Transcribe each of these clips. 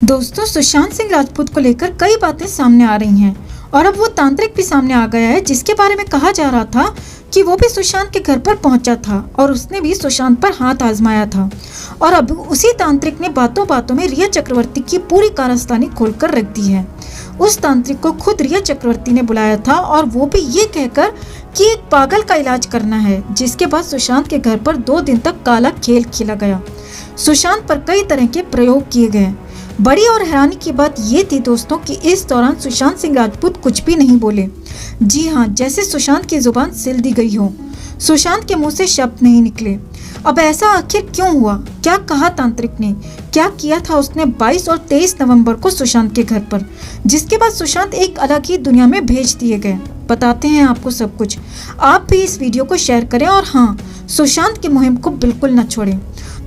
दोस्तों, सुशांत सिंह राजपूत को लेकर कई बातें सामने आ रही हैं और अब वो तांत्रिक भी सामने आ गया है जिसके बारे में कहा जा रहा था कि वो भी सुशांत के घर पर पहुंचा था और उसने भी सुशांत पर हाथ आजमाया था। और अब उसी तांत्रिक ने बातों बातों में रिया चक्रवर्ती की पूरी कारस्तानी खोलकर रख दी है। उस तांत्रिक को खुद रिया चक्रवर्ती ने बुलाया था और वो भी ये कहकर कि एक पागल का इलाज करना है, जिसके बाद सुशांत के घर पर 2 दिन तक काला खेल खेला गया। सुशांत पर कई तरह के प्रयोग किए गए। बड़ी और हैरानी की बात ये थी दोस्तों कि इस दौरान सुशांत सिंह राजपूत कुछ भी नहीं बोले। जी हाँ, जैसे सुशांत की जुबान सिल दी गई हो। सुशांत के मुंह से शब्द नहीं निकले। अब ऐसा आखिर क्यों हुआ? क्या कहा तांत्रिक ने? क्या किया था उसने 22 और 23 नवंबर को सुशांत के घर पर, जिसके बाद सुशांत एक अलग ही दुनिया में भेज दिए गए? बताते हैं आपको सब कुछ। आप भी इस वीडियो को शेयर करें और हाँ, सुशांत की मुहिम को बिल्कुल न छोड़ें।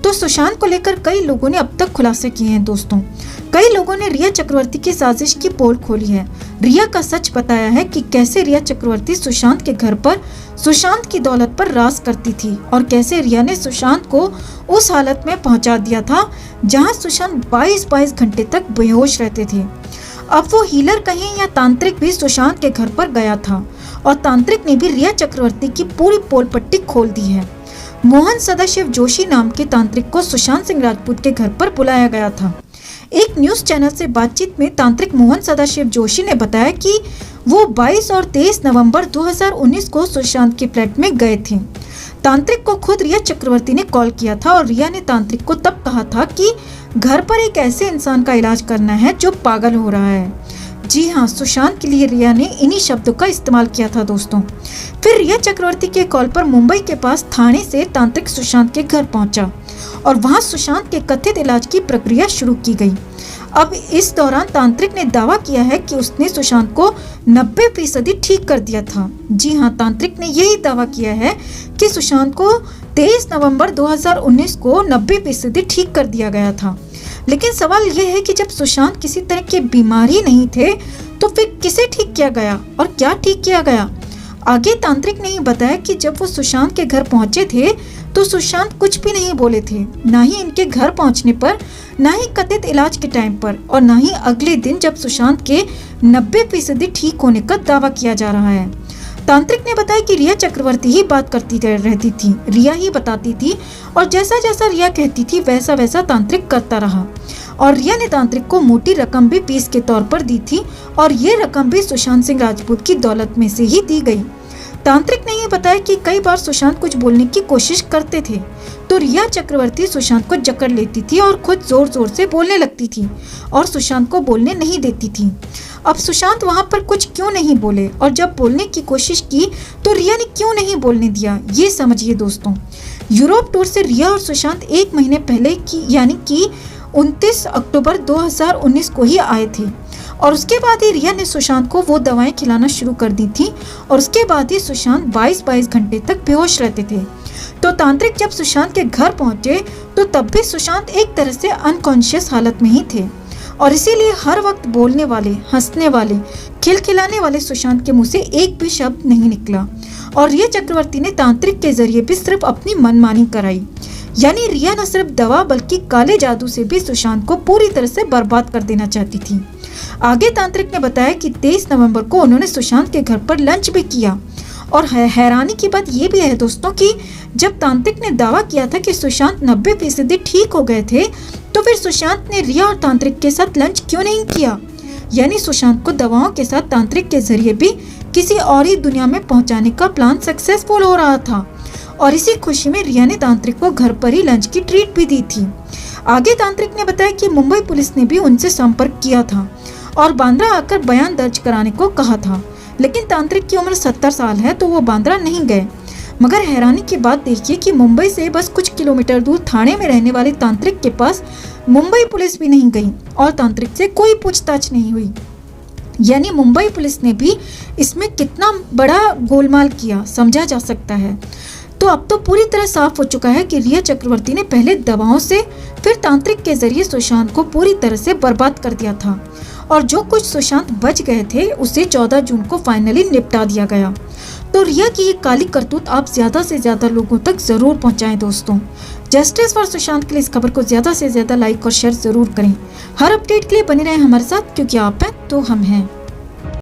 तो सुशांत को लेकर कई लोगों ने अब तक खुलासे किए हैं दोस्तों। कई लोगों ने रिया चक्रवर्ती की साजिश की पोल खोली है। रिया का सच बताया है कि कैसे रिया चक्रवर्ती सुशांत के घर पर सुशांत की दौलत पर राज करती थी और कैसे रिया ने सुशांत को उस हालत में पहुंचा दिया था जहां सुशांत 22 घंटे तक बेहोश रहते थे। अब वो हीलर कहें या तांत्रिक भी सुशांत के घर पर गया था और तांत्रिक ने भी रिया चक्रवर्ती की पूरी पोल पट्टी खोल दी है। मोहन सदाशिव जोशी नाम के तांत्रिक को सुशांत सिंह राजपूत के घर पर बुलाया गया था। एक न्यूज चैनल से बातचीत में तांत्रिक मोहन सदाशिव जोशी ने बताया कि वो 22 और 23 नवंबर 2019 को सुशांत के फ्लैट में गए थे। तांत्रिक को खुद रिया चक्रवर्ती ने कॉल किया था और रिया ने तांत्रिक को तब कहा था कि घर पर एक ऐसे इंसान का इलाज करना है जो पागल हो रहा है। जी हाँ, सुशांत के लिए रिया ने इन्हीं शब्दों का इस्तेमाल किया था दोस्तों। फिर रिया चक्रवर्ती के कॉल पर मुंबई के पास थाने से तांत्रिक सुशांत के घर पहुंचा और वहां सुशांत के कथित इलाज की प्रक्रिया शुरू की गई। अब इस दौरान तांत्रिक ने दावा किया है कि उसने सुशांत को 90% ठीक कर दिया था। जी हाँ, तांत्रिक ने यही दावा किया है कि सुशांत को 23 नवंबर 2019 को 90% ठीक कर दिया गया था। लेकिन सवाल यह है कि जब सुशांत किसी तरह के बीमारी नहीं थे तो फिर किसे ठीक किया गया और क्या ठीक किया गया? आगे तांत्रिक ने ही बताया कि जब वो सुशांत के घर पहुंचे थे तो सुशांत कुछ भी नहीं बोले थे, ना ही इनके घर पहुंचने पर, ना ही कथित इलाज के टाइम पर और ना ही अगले दिन जब सुशांत के 90% ठीक होने का दावा किया जा रहा है। तांत्रिक ने बताया कि रिया चक्रवर्ती ही बात करती रहती थी, रिया ही बताती थी और जैसा जैसा रिया कहती थी वैसा वैसा तांत्रिक करता रहा। और रिया ने तांत्रिक को मोटी रकम भी फीस के तौर पर दी थी और ये रकम भी सुशांत सिंह राजपूत की दौलत में से ही दी गई। तांत्रिक ने यह बताया कि कई बार सुशांत कुछ बोलने की कोशिश करते थे तो रिया चक्रवर्ती सुशांत को जकड़ लेती थी और खुद जोर जोर से बोलने लगती थी और सुशांत को बोलने नहीं देती थी। अब सुशांत वहां पर कुछ क्यों नहीं बोले और जब बोलने की कोशिश की तो रिया ने क्यों नहीं बोलने दिया, ये समझिए दोस्तों। यूरोप टूर से रिया और सुशांत 1 महीने पहले की यानी कि 29 अक्टूबर 2019 को ही आए थे और उसके बाद ही रिया ने सुशांत को वो दवाएं खिलाना शुरू कर दी थी और उसके बाद ही सुशांत 22 घंटे तक बेहोश रहते थे। तो तांत्रिक जब सुशांत के घर पहुंचे तो तब भी सुशांत एक तरह से अनकॉन्शियस हालत में ही थे और इसीलिए हर वक्त बोलने वाले, हंसने वाले, खिलखिलाने वाले सुशांत के मुंह से एक भी शब्द नहीं निकला। और रिया चक्रवर्ती ने तांत्रिक के जरिए भी सिर्फ अपनी मनमानी कराई, यानी रिया न सिर्फ दवा बल्कि काले जादू से भी सुशांत को पूरी तरह से बर्बाद कर देना चाहती थी। आगे तांत्रिक ने बताया कि 23 नवंबर को उन्होंने सुशांत के घर पर लंच भी किया और हैरानी की बात यह भी है दोस्तों कि जब तांत्रिक ने दावा किया था कि सुशांत 90% ठीक हो गए थे तो फिर सुशांत ने रिया और तांत्रिक के साथ लंच क्यों नहीं किया? यानी सुशांत को दवाओं के साथ तांत्रिक के जरिए भी किसी और ही दुनिया में पहुंचाने का प्लान सक्सेसफुल हो रहा था और इसी खुशी में रिया ने तांत्रिक को घर पर ही लंच की ट्रीट भी दी थी। आगे तांत्रिक ने बताया कि मुंबई पुलिस ने भी उनसे संपर्क किया था और बांद्रा आकर बयान दर्ज कराने को कहा था, लेकिन तांत्रिक की उम्र 70 साल है तो वो बांद्रा नहीं गए। मगर हैरानी की बात देखिए कि मुंबई से बस कुछ किलोमीटर दूर थाने में रहने वाले तांत्रिक के पास मुंबई पुलिस भी नहीं गई और तांत्रिक से कोई पूछताछ नहीं हुई। यानी मुंबई पुलिस ने भी इसमें कितना बड़ा गोलमाल किया समझा जा सकता है। तो अब तो पूरी तरह साफ हो चुका है कि रिया चक्रवर्ती ने पहले दवाओं से फिर तांत्रिक के जरिए सुशांत को पूरी तरह से बर्बाद कर दिया था और जो कुछ सुशांत बच गए थे उसे 14 जून को फाइनली निपटा दिया गया। तो रिया की ये काली करतूत आप ज्यादा से ज्यादा लोगों तक जरूर पहुंचाएं दोस्तों, जस्टिस फॉर सुशांत के लिए इस खबर को ज्यादा से ज्यादा लाइक और शेयर जरूर करें। हर अपडेट के लिए बने रहें हमारे साथ, क्योंकि आप हैं तो हम हैं।